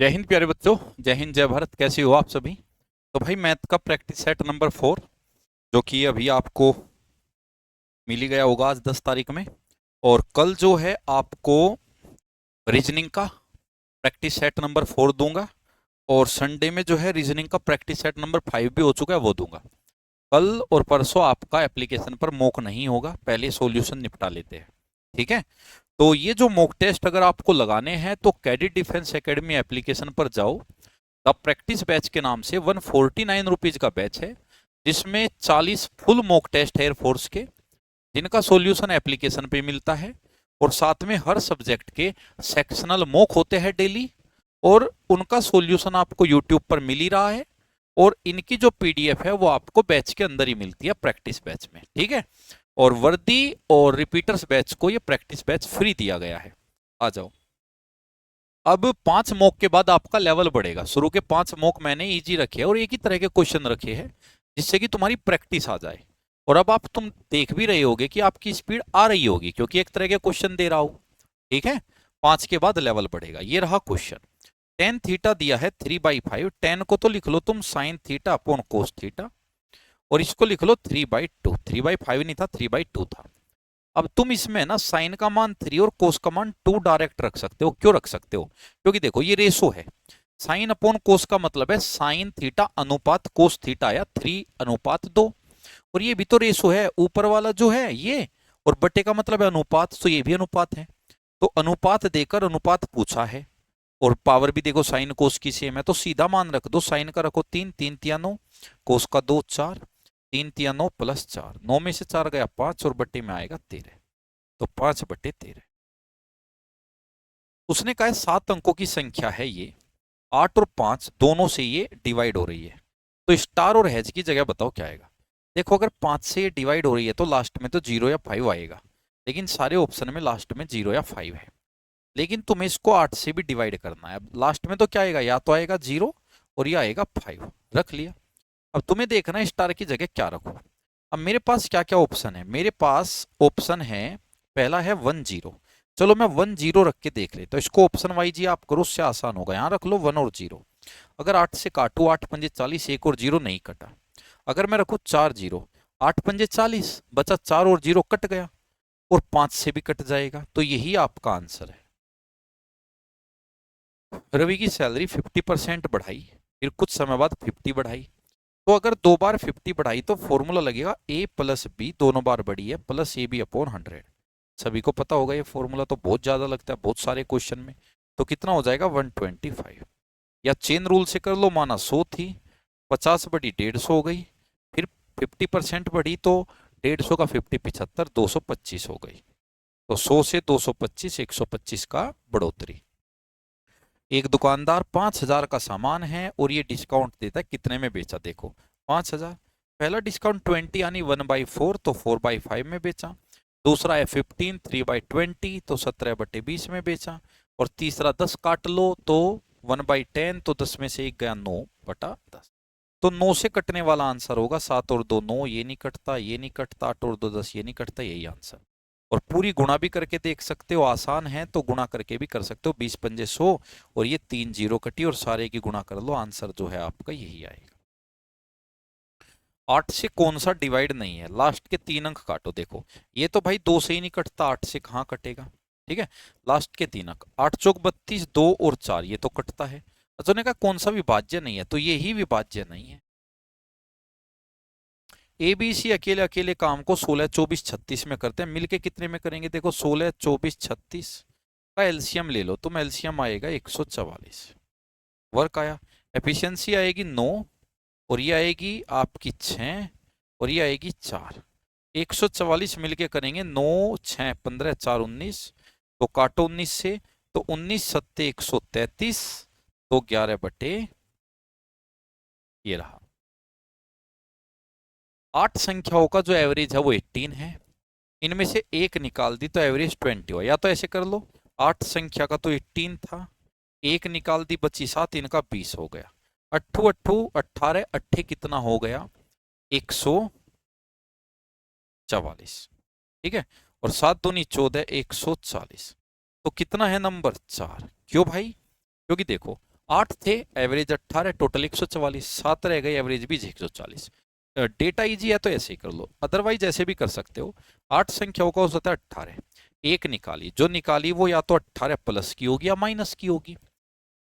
जय हिंद प्यारे बच्चों। जय हिंद जय भारत। कैसे हो आप सभी? तो भाई मैथ का प्रैक्टिस सेट नंबर 4 जो कि अभी आपको मिल ही गया होगा आज 10 तारीख में। और कल जो है आपको रीजनिंग का प्रैक्टिस सेट नंबर 4 दूंगा। और संडे में जो है रीजनिंग का प्रैक्टिस सेट नंबर 5 भी हो चुका है, वो दूंगा। कल और परसों आपका एप्लीकेशन पर मॉक नहीं होगा, पहले सॉल्यूशन निपटा लेते हैं। ठीक है। तो ये जो मॉक टेस्ट अगर आपको लगाने हैं तो कैडेट डिफेंस एकेडमी एप्लीकेशन पर जाओ। द प्रैक्टिस बैच के नाम से 149 रुपीज का बैच है, जिसमें 40 फुल मॉक टेस्ट है एयरफोर्स के, जिनका सॉल्यूशन एप्लीकेशन पे मिलता है। और साथ में हर सब्जेक्ट के सेक्शनल मॉक होते हैं डेली, और उनका सॉल्यूशन आपको यूट्यूब पर मिल ही रहा है। और इनकी जो पीडीएफ है वो आपको बैच के अंदर ही मिलती है, प्रैक्टिस बैच में। ठीक है। और वर्दी और रिपीटर्स बैच को ये प्रैक्टिस बैच फ्री दिया गया है। आ जाओ। अब 5 मॉक के बाद आपका लेवल बढ़ेगा। शुरू के 5 मॉक मैंने इजी रखे हैं और एक ही तरह के क्वेश्चन रखे हैं, जिससे कि तुम्हारी प्रैक्टिस आ जाए। और अब आप तुम देख भी रहे होगे कि आपकी स्पीड आ रही होगी, क्योंकि एक तरह के क्वेश्चन दे रहा हूं। ठीक है। 5 के बाद लेवल बढ़ेगा। ये रहा क्वेश्चन। टेन थीटा दिया है 3/5। टेन को तो लिख लो तुम sine theta upon cos theta, और इसको लिख लो 3/2। 3/5 नहीं था, 3/2 था। अब तुम इसमें ना साइन का मान 3 और कोस का मान 2 डायरेक्ट रख सकते हो। क्यों रख सकते हो? क्योंकि देखो ये रेशो है। साइन अपॉन कोस का मतलब है साइन थीटा अनुपात कोस थीटा, या 3:2। और ये भी तो रेशो है, ऊपर वाला जो है ये, और बटे का मतलब है अनुपात, तो ये भी अनुपात है। तो अनुपात देकर अनुपात पूछा है। और पावर भी देखो साइन कोस की सेम है, तो सीधा मान रख दो। साइन का रखो 3, 3 तिया 9, कोस का 2 4, 3 तिया 9 प्लस 4, 9 में से 4 गया 5, और बट्टे में आएगा 13। तो 5/13। उसने कहा है 7 अंकों की संख्या है ये, 8 और 5 दोनों से ये डिवाइड हो रही है। तो स्टार और हैज की जगह बताओ क्या आएगा। देखो अगर 5 से ये डिवाइड हो रही है तो लास्ट में तो 0 या 5 आएगा, लेकिन सारे ऑप्शन में लास्ट में 0 या 5 है। लेकिन तुम्हें इसको 8 से भी डिवाइड करना है। अब लास्ट में तो क्या आएगा, या तो आएगा 0 और या आएगा 5। रख लिया। अब तुम्हें देखना है स्टार की जगह क्या रखो। अब मेरे पास क्या क्या ऑप्शन है। मेरे पास ऑप्शन है, पहला है 10। चलो मैं 10 रख के देख लेता हूं। इसको ऑप्शन वाइज ही आप करो, उससे आसान होगा। यहां रख लो 1 और 0। अगर 8 से काटू, 8 पंजे 40, 1 और 0 नहीं कटा। अगर मैं रखू 4 0, 8 पंजे 40, बचा 4 और 0 कट गया, और 5 से भी कट जाएगा। तो यही आपका आंसर है। रवि की सैलरी 50% बढ़ाई, फिर कुछ समय बाद 50 बढ़ाई। तो अगर 2 बार 50 बढ़ाई तो फॉर्मूला लगेगा a प्लस बी, दोनों बार बढ़ी है, प्लस ए बी अपॉन 100। सभी को पता होगा ये फॉर्मूला, तो बहुत ज्यादा लगता है बहुत सारे क्वेश्चन में। तो कितना हो जाएगा 125। या चेन रूल से कर लो, माना 100 थी, 50 बढ़ी 150 हो गई, फिर 50% बढ़ी तो 150 का 50 75, 225 हो गई। तो 100 से 225, 125 का बढ़ोतरी। एक दुकानदार 5,000 का सामान है और ये डिस्काउंट देता है, कितने में बेचा देखो 5,000। पहला डिस्काउंट 20 यानी 1/4, तो 4/5 में बेचा। दूसरा है 15, 3/20, तो 17/20 में बेचा। और तीसरा 10 काट लो तो 1/10, तो 10 में से एक गया 9/10। तो 9 से कटने वाला आंसर होगा 7 और 2 9, ये नहीं कटता, ये नहीं कटता, 8 और 2 10, ये नहीं कटता, यही आंसर। और पूरी गुणा भी करके देख सकते हो, आसान है तो गुणा करके भी कर सकते हो। 20 पंजे 100, और ये 3 0 कटी, और सारे की गुणा कर लो, आंसर जो है आपका यही आएगा। 8 से कौन सा डिवाइड नहीं है, लास्ट के 3 अंक काटो। देखो ये तो भाई 2 से ही नहीं कटता, 8 से कहाँ कटेगा। ठीक है। लास्ट के 3 अंक, 8 चौक 32, 2 और 4, ये तो कटता है। अच्छा ने कहा कौन सा विभाज्य नहीं है, तो ये ही विभाज्य नहीं है। ए बी सी अकेले अकेले काम को 16 24 36 में करते हैं, मिलके कितने में करेंगे। देखो 16 24 36 का एलसीएम ले लो तुम, एलसीएम आएगा 144। वर्क आया। एफिशिएंसी आएगी 9, और ये आएगी आपकी 6, और ये आएगी 4। 144 मिलके करेंगे 9 6 15 4 19, तो काटो 19 से, तो 19 सत्ते 133, तो 11/, ये रहा। 8 संख्याओं का जो एवरेज है वो 18 है। इनमें से एक निकाल दी तो एवरेज 20 हुआ। या तो ऐसे कर लो, 8 संख्या का तो 18 था, एक निकाल दी बची 7, इनका 20 हो गया। अट्ठू अट्ठू 18, अट्ठे कितना हो गया 144। ठीक है। और 7 दूनी 14, 140। तो कितना है नंबर 4। क्यों भाई? क्योंकि देखो 8 थे, एवरेज 18, टोटल 144, 7 रह गए, एवरेज भी 140। डेटा इजी है तो ऐसे ही कर लो, अदरवाइज ऐसे भी कर सकते हो। 8 संख्याओं का औसत है 18, एक निकाली, जो निकाली वो या तो 18 प्लस की होगी या माइनस की होगी।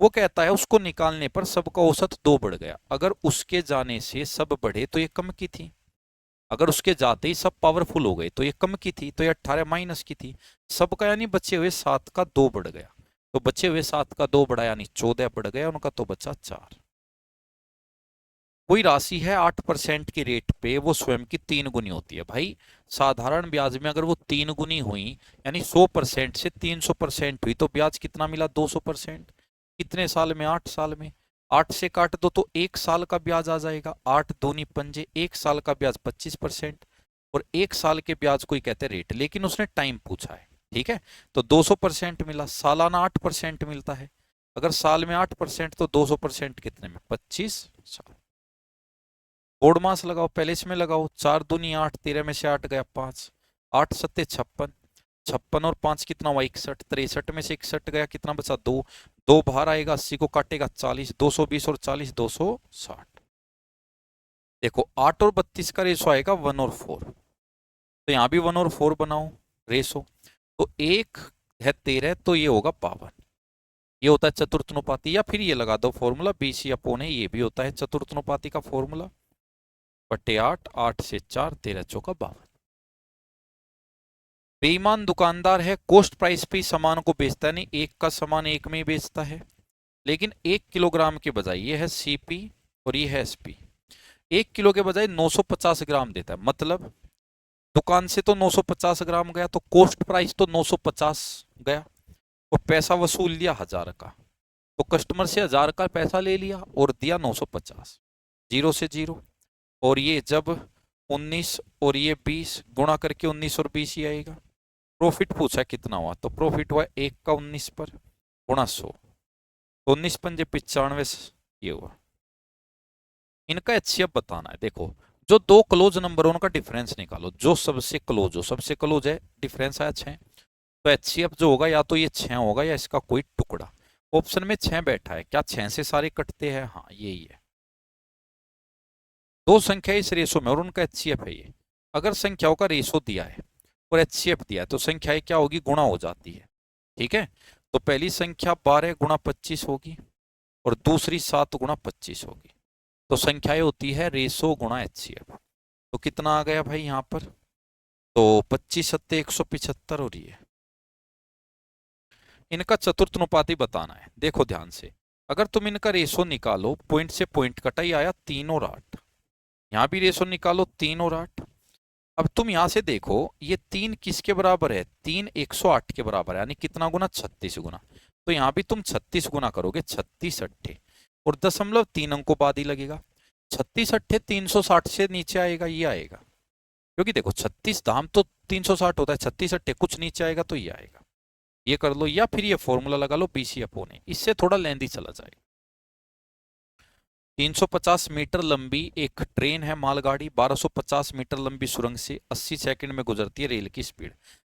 वो कहता है उसको निकालने पर सबका औसत 2 बढ़ गया, अगर उसके जाने से सब बढ़े तो ये कम की थी, अगर उसके जाते ही सब पावरफुल हो गए तो ये कम की थी, तो ये 18 माइनस की थी। सबका यानी बचे हुए 7 का 2 बढ़ गया, तो बचे हुए 7 का 2 बढ़ा यानी 14 बढ़ गया उनका, तो बचा 4। कोई राशि है 8% की रेट पे, वो स्वयं की 3 गुनी होती है। भाई साधारण ब्याज में अगर वो 3 गुनी हुई यानी 100% से 300% हुई, तो ब्याज कितना मिला? 200%। कितने साल में? 8 साल में। 8 से काट दो तो 1 साल का ब्याज आ जाएगा, 8 दूनी पंजे, 1 साल का ब्याज 25%। और 1 साल के ब्याज को ही कहते हैं रेट, लेकिन उसने टाइम पूछा है, ठीक है। तो 200% मिला, सालाना 8% मिलता है। अगर साल में 8% तो 200% कितने में? 25 साल। बोर्ड मास लगाओ, पहले इसमें लगाओ, 4 दूनी 8, 13 में से 8 गया 5, 8 सत्ते 56, 56 और 5 कितना हुआ? 61, 63 में से 61 गया, कितना बचा? 2, 2 बाहर आएगा, 80 को काटेगा 40, 220 और 40 260। देखो 8 और 32 का रेशो आएगा 1 और 4, तो यहाँ भी 1 और 4 बनाओ रेशो, तो 1 है 13, तो ये होगा 52। ये होता है चतुर्थनुपाती, या फिर ये लगा दो फॉर्मूला, BC अपॉन है, ये भी होता है चतुर्थनुपाती का फॉर्मूला, बटे 8, 8 से 4, 13 चौका 52। बेईमान दुकानदार है, कॉस्ट प्राइस पे सामान को बेचता है, नहीं एक का सामान एक में ही बेचता है, लेकिन 1 किलोग्राम के बजाय, ये है CP और ये है SP, 1 किलो के बजाय 950 ग्राम देता है। मतलब दुकान से तो 950 ग्राम गया, तो कॉस्ट प्राइस तो 950 गया, और पैसा वसूल लिया 1000 का, तो कस्टमर से 1000 का पैसा ले लिया और दिया 950, जीरो से जीरो। और ये जब 19 और ये 20 गुणा करके 19 और 20 ही आएगा। प्रॉफिट पूछा कितना हुआ, तो प्रॉफिट हुआ 1 का 19 पर गुणा 100, तो 19 पंजे 95, ये हुआ। इनका HCF बताना है। देखो जो दो क्लोज नंबर उनका डिफरेंस निकालो, जो सबसे क्लोज हो, सबसे क्लोज है, डिफरेंस आया 6, तो HCF जो होगा या तो ये 6 होगा या इसका कोई टुकड़ा। ऑप्शन में 6 बैठा है, क्या 6 से सारे कटते हैं? हाँ यही है। दो संख्या इस रेशो में और उनका HCF है ये। अगर संख्याओं का रेशो दिया है और HCF दिया है, तो संख्याएं क्या होगी? गुणा हो जाती है, ठीक है। तो पहली संख्या 12 गुणा 25 होगी और दूसरी 7 गुणा 25 होगी, तो संख्याएं होती है रेशो गुणा HCF। तो कितना आ गया भाई यहाँ पर? तो 25 सत्ते 175 हो रही है। इनका चतुर्थनुपाती बताना है। देखो ध्यान से, अगर तुम इनका रेशो निकालो, पॉइंट से पॉइंट कटा ही आया 3 और 8, यहाँ भी रेशो निकालो 3 और 8। अब तुम यहां से देखो, ये 3 किसके बराबर है? 3 108 के बराबर है, यानी कितना गुना? 36 गुना। तो यहाँ भी तुम 36 गुना करोगे, 36 अट्ठे, और 0.3 अंक को बाद ही लगेगा। 36 अट्ठे 360 से नीचे आएगा, ये आएगा, क्योंकि देखो 36 धाम तो 360 होता है, 36 अट्ठे कुछ नीचे आएगा तो ये आएगा। ये कर लो, या फिर ये फॉर्मूला लगा लो BC अपॉन ए, इससे थोड़ा लेंदी चला जाएगा। 350 मीटर लंबी एक ट्रेन है मालगाड़ी, 1250 मीटर लंबी सुरंग से 80 सेकंड में गुजरती है। रेल की स्पीड,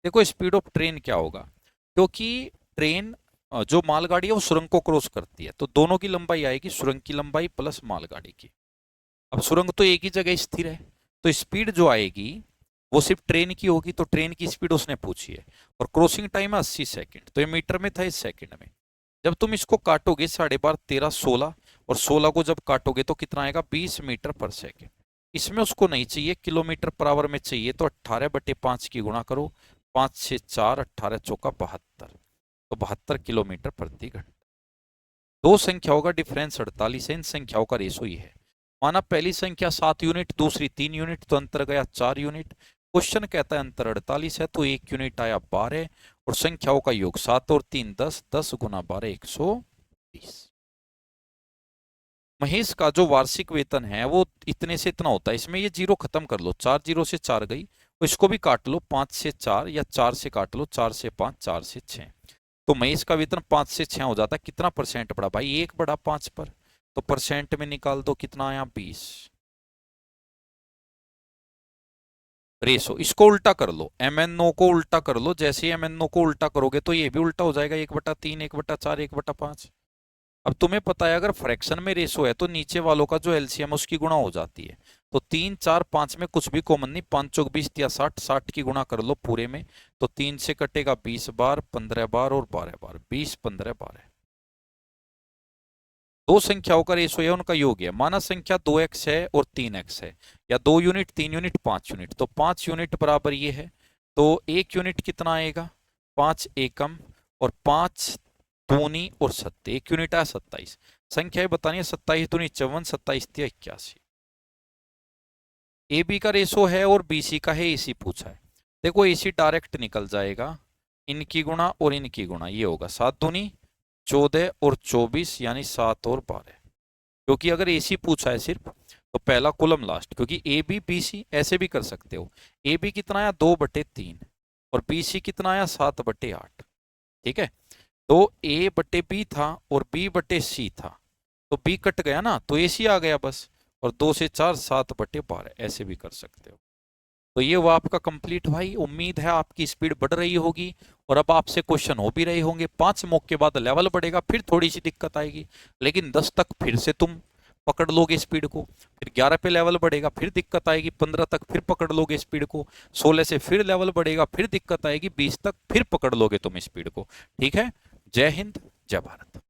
देखो स्पीड ऑफ ट्रेन क्या होगा, क्योंकि ट्रेन जो मालगाड़ी है वो सुरंग को क्रॉस करती है, तो दोनों की लंबाई आएगी, सुरंग की लंबाई प्लस मालगाड़ी की। अब सुरंग तो एक ही जगह स्थिर है, तो स्पीड जो आएगी वो सिर्फ ट्रेन की होगी, तो ट्रेन की स्पीड उसने पूछी है, और क्रॉसिंग टाइम है 80 सेकंड, तो ये मीटर में था, इस सेकंड में। जब तुम इसको काटोगे 12.5 13 16, और 16 को जब काटोगे तो कितना आएगा? 20 मीटर पर सेकेंड। इसमें उसको नहीं चाहिए किलोमीटर पर आवर में चाहिए, तो 18/5 की गुणा करो, 5 से 4, 18 चौका 72, तो 72 किलोमीटर प्रति घंटा। दो संख्याओं का डिफरेंस 48 है, इन संख्याओं का रेशो ही है। माना पहली संख्या 7 यूनिट, दूसरी 3 यूनिट, तो अंतर गया 4 यूनिट। क्वेश्चन कहता है अंतर 48 है, तो 1 यूनिट आया 12, और संख्याओं का योग 7 और 3 10, 10 गुना 12 120। महेश का जो वार्षिक वेतन है वो इतने से इतना होता है, इसमें ये जीरो खत्म कर लो, 4 जीरो से 4 गई, तो इसको भी काट लो, 5 से 4, या 4 से काट लो, 4 से 5, 4 से 6, तो महेश का वेतन 5 से 6 हो जाता है। कितना परसेंट बढ़ा भाई? 1 बढ़ा 5 पर, तो परसेंट में निकाल दो, कितना आया? 20। रेशो इसको उल्टा कर लो, MNO को उल्टा कर लो, जैसे ही MNO को उल्टा करोगे तो ये भी उल्टा हो जाएगा, 1/3, 1/4, 1/5। अब तुम्हें पता है अगर फ्रैक्शन में रेशो है तो नीचे वालों का जो एलसीएम उसकी गुणा हो जाती है। तो 3 4 5 में कुछ भी कॉमन नहीं, 5 चौक 20 या 60, 60 की गुणा कर लो पूरे में। तो 3 से कटेगा 20 बार, 15 बार और 12 बार, 20 15 12। दो संख्याओं का रेशो है, उनका योग है। माना संख्या 2x है और 3x है, या 2 यूनिट 3 यूनिट 5 यूनिट, तो 5 यूनिट बराबर ये है। तो 1 यूनिट कितना आएगा, 5 एकम, और 5 दूनी और 7, 1 यूनिट है 27। संख्याएं बतानी है, 27 दूनी 54, 27 81। ए बी का रेशो है और बी सी का है, एसी पूछा है। देखो एसी डायरेक्ट निकल जाएगा, इनकी गुणा और इनकी गुणा, ये होगा 7 दूनी 14 और 24, यानी 7 और 12। क्योंकि अगर एसी पूछा है सिर्फ तो पहला कॉलम लास्ट, क्योंकि ए बी बी सी ऐसे भी कर सकते हो। ए बी कितना आया 2/3 और बी सी कितना आया 7/8। ठीक है, तो ए बटे बी था और बी बटे सी था, तो बी कट गया ना, तो ए सी आ गया बस। और 2 से 4 7/12, ऐसे भी कर सकते हो। तो ये वो आपका कंप्लीट भाई। उम्मीद है आपकी स्पीड बढ़ रही होगी और अब आपसे क्वेश्चन हो भी रहे होंगे। 5 मॉक के बाद लेवल बढ़ेगा, फिर थोड़ी सी दिक्कत आएगी, लेकिन 10 तक फिर से तुम पकड़ लोगे स्पीड को। फिर 11 पे लेवल बढ़ेगा, फिर दिक्कत आएगी, 15 तक फिर पकड़ लोगे स्पीड को, 16 से फिर लेवल बढ़ेगा, फिर दिक्कत आएगी, 20 तक फिर पकड़ लोगे तुम स्पीड को। ठीक है, जय हिंद जय भारत।